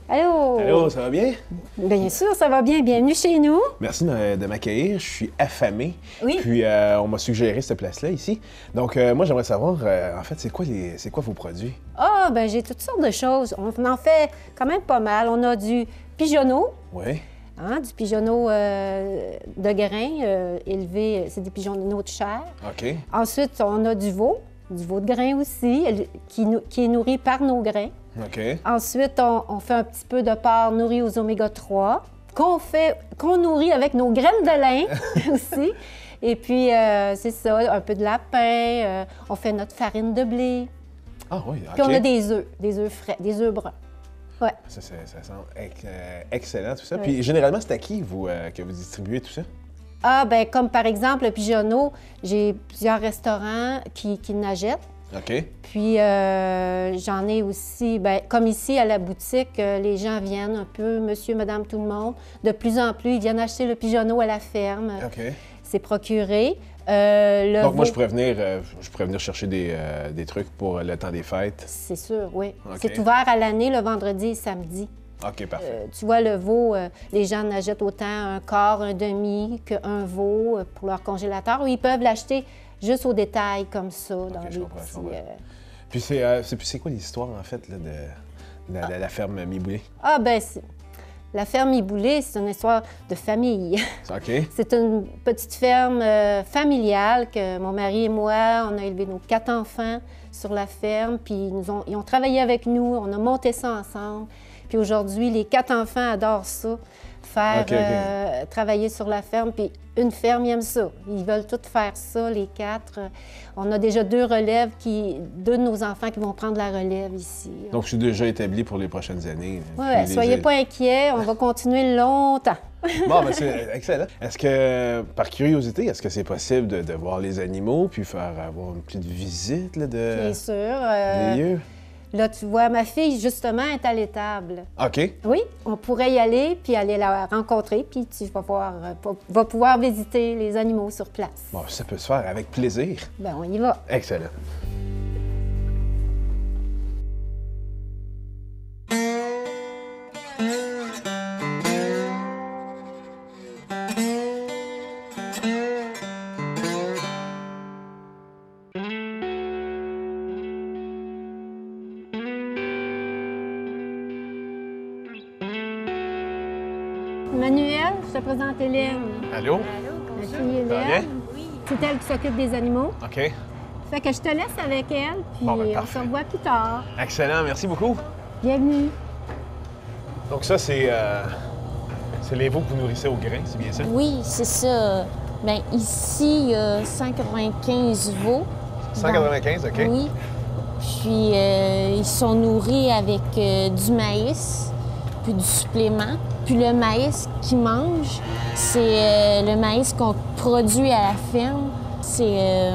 Allô? Allô, ça va bien? Bien sûr, ça va bien. Bienvenue chez nous. Merci de m'accueillir. Je suis affamé. Oui. Puis, on m'a suggéré cette place-là ici. Donc, moi, j'aimerais savoir, en fait, c'est quoi vos produits? Ah, ben j'ai toutes sortes de choses. On en fait quand même pas mal. On a du pigeonneau, Oui. du pigeonneau de grains élevé. C'est des pigeonneaux de chair. OK. Ensuite, on a du veau de grains aussi, qui est nourri par nos grains. OK. Ensuite, on fait un petit peu de porc nourri aux oméga 3, qu'on nourrit avec nos graines de lin aussi. Et puis, c'est ça, un peu de lapin. On fait notre farine de blé. Ah oui, OK. Puis on a des œufs frais, des œufs bruns. Ouais. Ça semble excellent, tout ça. Oui. Puis, généralement, c'est à qui, vous, que vous distribuez tout ça? Ah, ben comme par exemple le pigeonneau, j'ai plusieurs restaurants qui n'achètent. OK. Puis j'en ai aussi, ben, comme ici à la boutique, les gens viennent un peu, monsieur, madame, tout le monde. De plus en plus, ils viennent acheter le pigeonneau à la ferme. OK. C'est procuré. Donc, moi, veau- je pourrais venir chercher des trucs pour le temps des fêtes. C'est sûr, oui. OK. C'est ouvert à l'année le vendredi et samedi. OK, parfait. Tu vois, le veau, les gens n'achètent autant un quart, un demi qu'un veau pour leur congélateur, ou ils peuvent l'acheter juste au détail comme ça, dans je des comprends, je petits, comprends. Puis, c'est quoi l'histoire, en fait, là, de la ferme Miboulé? Ah, ben la ferme Iboulé, c'est une histoire de famille. OK. C'est une petite ferme familiale que mon mari et moi, on a élevé nos 4 enfants sur la ferme, puis ils ont travaillé avec nous, on a monté ça ensemble. Puis aujourd'hui, les 4 enfants adorent ça, travailler sur la ferme. Puis une ferme, ils aiment ça. Ils veulent tous faire ça, les 4. On a déjà 2 de nos enfants qui vont prendre la relève ici. Donc, je suis déjà établi pour les prochaines années. Oui, Puis les- soyez pas inquiets, on va continuer longtemps. Bon, ben c'est excellent. Est-ce que, par curiosité, est-ce que c'est possible de voir les animaux puis avoir une petite visite là, Bien sûr. des lieux? Là, tu vois, ma fille, justement, est à l'étable. OK. Oui, on pourrait y aller, puis aller la rencontrer, puis tu vas pouvoir visiter les animaux sur place. Bon, ça peut se faire avec plaisir. Ben, on y va. Excellent. Manuel, je te présente Hélène. Allô? Ma fille Ça va bien? Hélène. C'est elle qui s'occupe des animaux. OK. Fait que je te laisse avec elle, puis Bon, ben, on se parfait. revoit plus tard. Excellent, merci beaucoup. Bienvenue. Donc ça, c'est les veaux que vous nourrissez au grain, c'est bien ça? Oui, c'est ça. Bien, ici, il y a 195 veaux. 195, OK. Oui. Puis, ils sont nourris avec du maïs, puis du supplément. Puis le maïs qu'ils mangent, c'est le maïs qu'on produit à la ferme. C'est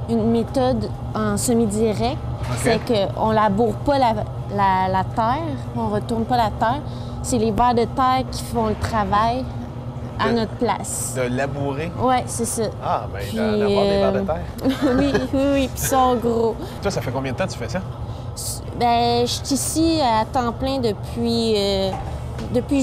une méthode en semi-direct. C'est qu'on ne laboure pas la terre, on ne retourne pas la terre. C'est les vers de terre qui font le travail à notre place. De labourer? Oui, c'est ça. Ah, bien, Puis, d'avoir des vers de terre. oui, puis ils sont gros. Toi, ça fait combien de temps que tu fais ça? Ben, je suis ici à temps plein depuis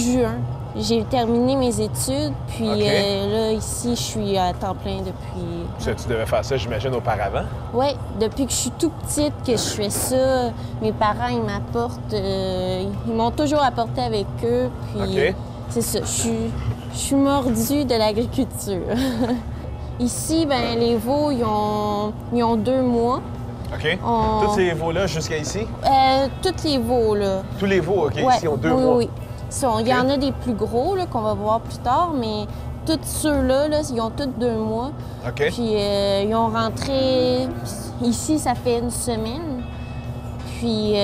juin. J'ai terminé mes études, puis OK. là, ici, je suis à temps plein depuis... Tu devais faire ça, j'imagine, auparavant? Oui, depuis que je suis tout petite que je fais ça. Mes parents, ils m'apportent... ils m'ont toujours apporté avec eux, puis OK. c'est ça, je suis mordue de l'agriculture. Ici, ben les veaux, ils ont 2 mois. OK. On- Tous ces veaux-là jusqu'à ici? Toutes les veaux, là. Tous les veaux, OK, Ouais, ici, ont 2 oui, mois. oui. Il y en a des plus gros là, qu'on va voir plus tard, mais tous ceux-là, ils ont tous 2 mois. OK. Puis ils ont rentré ici, ça fait une semaine. Puis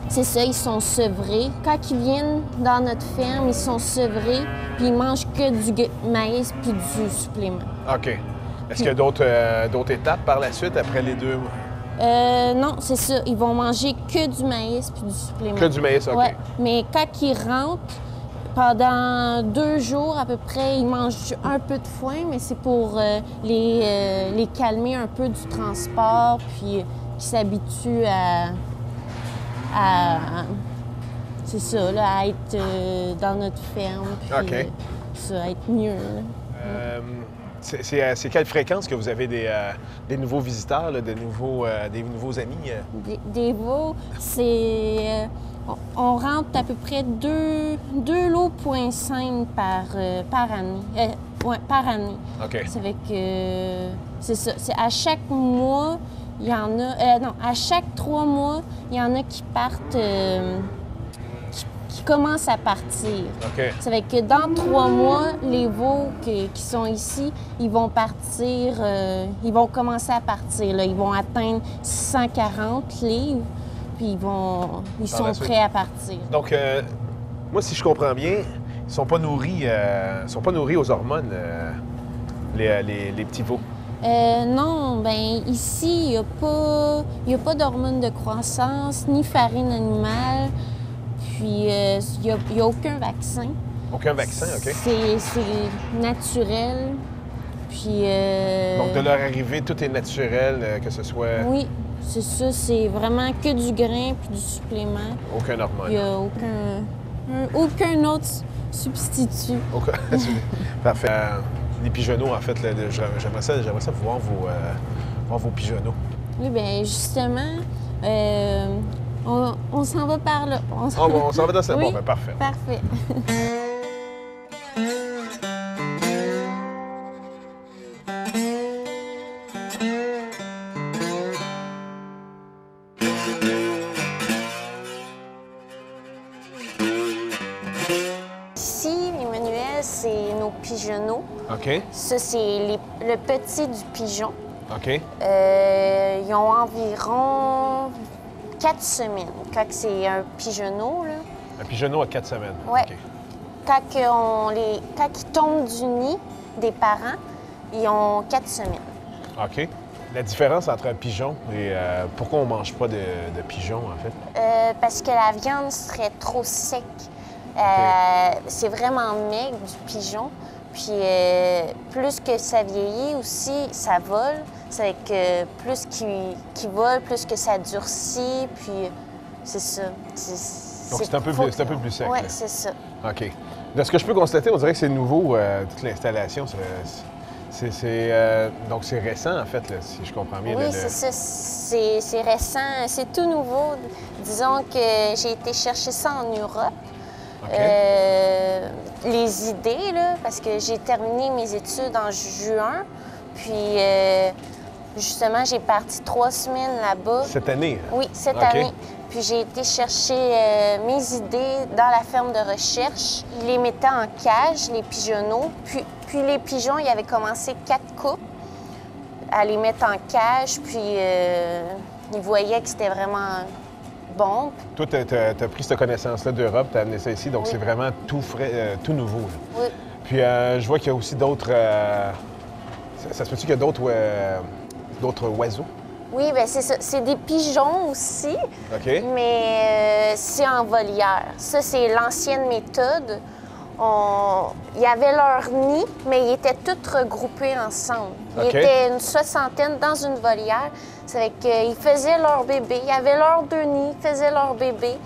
c'est ça, ils sont sevrés. Quand ils viennent dans notre ferme, ils sont sevrés, puis ils mangent que du maïs puis du supplément. OK. Est-ce qu'il y a d'autres étapes par la suite, après les 2 mois? Non, c'est ça. Ils vont manger que du maïs puis du supplément. Que du maïs, OK. Ouais. Mais quand ils rentrent, pendant 2 jours à peu près, ils mangent un peu de foin, mais c'est pour les calmer un peu du transport, puis qu'ils s'habituent c'est ça, là, à être dans notre ferme, puis OK. ça, à être mieux. Là. C'est quelle fréquence que vous avez des nouveaux visiteurs, là, des nouveaux amis? Des veaux, c'est... on rentre à peu près 2 lots point 5 par année. Ouais, par année. OK. Ça fait que... c'est ça. C'est à chaque mois, il y en a... non, à chaque 3 mois, il y en a qui partent... qui commencent à partir. OK. Ça fait que dans 3 mois, les veaux qui sont ici, ils vont partir, ils vont commencer à partir. Là. Ils vont atteindre 640 livres, puis ils sont prêts à partir. Donc, moi, si je comprends bien, ils sont pas nourris aux hormones, les petits veaux. Non, ben ici, il n'y a pas d'hormones de croissance, ni farine animale, puis il n'y a aucun vaccin. Aucun vaccin, OK. C'est naturel, puis... Donc, de leur arrivée, tout est naturel, que ce soit... Oui, c'est ça, c'est vraiment que du grain puis du supplément. Aucun hormone. Il n'y a aucun autre substitut. Parfait. Les pigeonneaux, en fait, là, j'aimerais ça voir vos pigeonneaux. Oui, bien, justement, on s'en va par là. On s'en va dans ce... Oui, Bon, ben parfait. Parfait. Ici, Emmanuel, c'est nos pigeonneaux. OK. Ça, c'est le petit du pigeon. OK. Ils ont environ 4 semaines. Quand c'est un pigeonneau, là. Un pigeonneau à 4 semaines. Ouais. OK. Quand ils tombent du nid des parents, ils ont 4 semaines. OK. La différence entre un pigeon et pourquoi on ne mange pas de pigeon, en fait? Parce que la viande serait trop sec. C'est vraiment maigre du pigeon. Puis plus que ça vieillit aussi, ça vole. C'est que plus qu'il vole, plus que ça durcit. Puis c'est ça. Donc c'est un peu plus sec. Oui, là. c'est ça. OK. De ce que je peux constater, on dirait que c'est nouveau, toute l'installation. Donc c'est récent, en fait, là, si je comprends bien. Oui, c'est ça. C'est récent. C'est tout nouveau. Disons que j'ai été chercher ça en Europe. OK. Les idées, là, parce que j'ai terminé mes études en juin. Puis, justement, j'ai parti 3 semaines là-bas. Cette année? Oui, cette OK. année. Puis j'ai été chercher mes idées dans la ferme de recherche. Ils les mettaient en cage, les pigeonneaux. Puis les pigeons, ils avaient commencé 4 couples à les mettre en cage. Puis ils voyaient que c'était vraiment bon. Toi, tu as pris cette connaissance-là d'Europe, tu as amené ça ici, donc Oui. c'est vraiment tout frais, tout nouveau. Là. Oui. Puis je vois qu'il y a aussi d'autres... ça se peut-tu qu'il y a d'autres oiseaux? Oui, bien c'est ça. C'est des pigeons aussi, OK. mais c'est en volière. Ça, c'est l'ancienne méthode. Ils avaient leur nid, mais ils étaient tous regroupés ensemble. Ils OK. étaient une 60aine dans une volière. Ça fait qu'ils faisaient leur bébé. Ils avaient leurs 2 nids, ils faisaient leur bébé.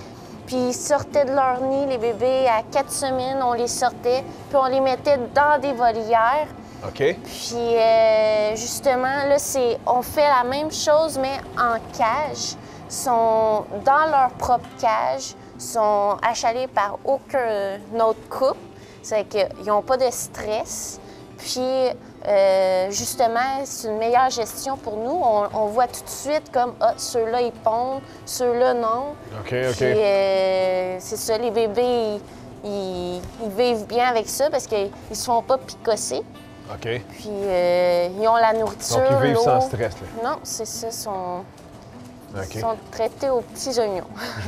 Puis ils sortaient de leur nid, les bébés, à 4 semaines, on les sortait. Puis on les mettait dans des volières. OK. Puis justement, là, on fait la même chose, mais en cage. Ils sont dans leur propre cage, sont achalés par aucun autre couple. C'est qu'ils n'ont pas de stress. Puis justement, c'est une meilleure gestion pour nous. On voit tout de suite comme, ah, ceux-là, ils pondent, ceux-là, non. OK, Puis OK. c'est ça, les bébés, ils vivent bien avec ça parce qu'ils ne se font pas picosser. OK. Puis ils ont la nourriture, Donc, ils vivent l'eau. sans stress, là. Non, c'est ça, OK. ils sont traités aux petits oignons. Je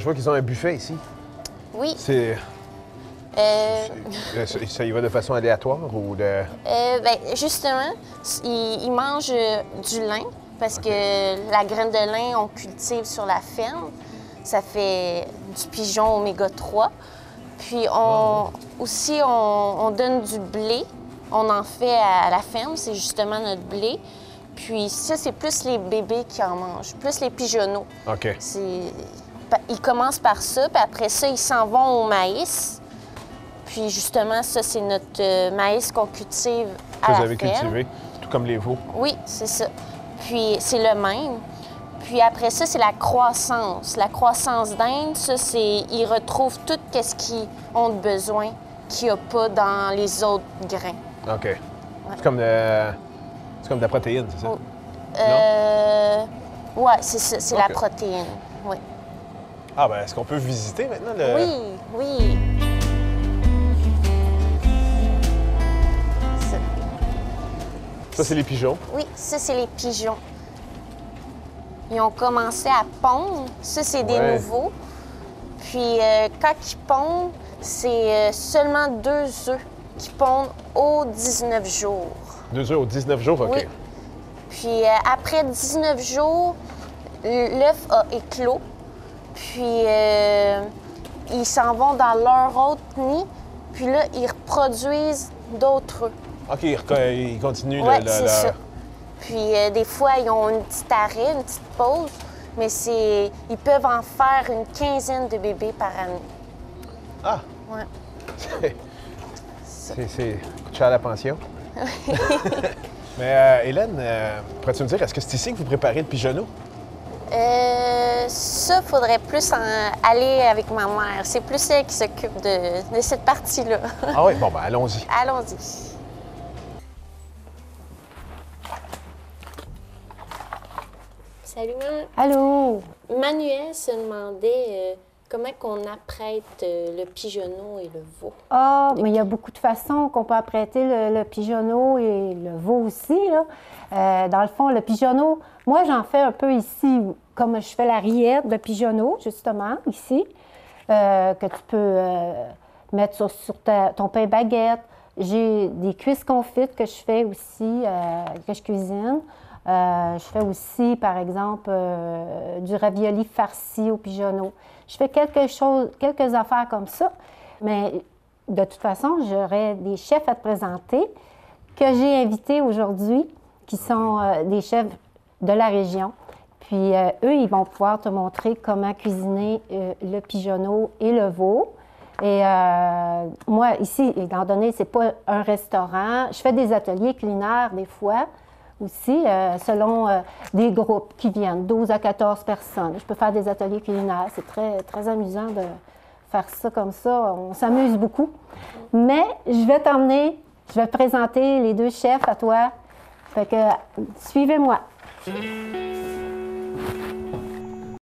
vois qu'ils ont un buffet ici. Oui. C'est... Ça y va de façon aléatoire ou de... Ben, justement, ils mangent du lin parce OK. que la graine de lin, on cultive sur la ferme. Ça fait du pigeon oméga 3. Puis aussi, on donne du blé. On en fait à la ferme, c'est justement notre blé. Puis ça, c'est plus les bébés qui en mangent, plus les pigeonneaux. OK. ils commencent par ça, puis après ça, ils s'en vont au maïs. Puis justement, ça, c'est notre maïs qu'on cultive à la ferme. Vous avez cultivé, tout comme les veaux. Oui, c'est ça. Puis c'est le même. Puis après ça, c'est la croissance. La croissance d'Inde, ça, c'est... Ils retrouvent tout ce qu'ils ont de besoin qu'il n'y a pas dans les autres grains. OK. Ouais. C'est comme de la protéine, c'est ça? Ouais, c'est ça. C'est la protéine, oui. Ah, ben est-ce qu'on peut visiter maintenant le... Oui, oui. Ça, c'est les pigeons? Oui, ça, c'est les pigeons. Ils ont commencé à pondre. Ça, c'est des nouveaux. Puis, quand ils pondent, c'est seulement 2 œufs qui pondent aux 19 jours. 2 œufs aux 19 jours? OK. Oui. Puis, après 19 jours, l'œuf a éclos. Puis, ils s'en vont dans leur autre nid. Puis là, ils reproduisent d'autres œufs. OK, ils continuent c'est ça. Puis des fois, ils ont une petite arrêt, une petite pause, mais ils peuvent en faire une 15aine de bébés par année. Ah! Ouais. C'est coûte cher la pension. Mais Hélène, pourrais-tu me dire, est-ce que c'est ici que vous préparez le pigeonneau? Ça, faudrait plus aller avec ma mère. C'est plus elle qui s'occupe de cette partie-là. Ah oui? Bon, ben allons-y. Allons-y. Salut, maman. Allô? Manuel se demandait comment qu'on apprête le pigeonneau et le veau. Ah, mais il y a beaucoup de façons qu'on peut apprêter le pigeonneau et le veau aussi, là. Dans le fond, le pigeonneau, moi, j'en fais un peu ici, comme je fais la rillette de pigeonneau, justement, ici, que tu peux mettre sur ton pain baguette. J'ai des cuisses confites que je fais aussi, que je cuisine. Je fais aussi, par exemple, du ravioli farci au pigeonneau. Je fais quelques affaires comme ça, mais de toute façon, j'aurai des chefs à te présenter que j'ai invités aujourd'hui, qui sont des chefs de la région. Puis eux, ils vont pouvoir te montrer comment cuisiner le pigeonneau et le veau. Et moi, ici, étant donné que ce n'est pas un restaurant, je fais des ateliers culinaires des fois aussi, selon des groupes qui viennent, 12 à 14 personnes. Je peux faire des ateliers culinaires. C'est très, très amusant de faire ça comme ça. On s'amuse beaucoup. Mais je vais t'emmener, je vais présenter les 2 chefs à toi. Fait que, suivez-moi.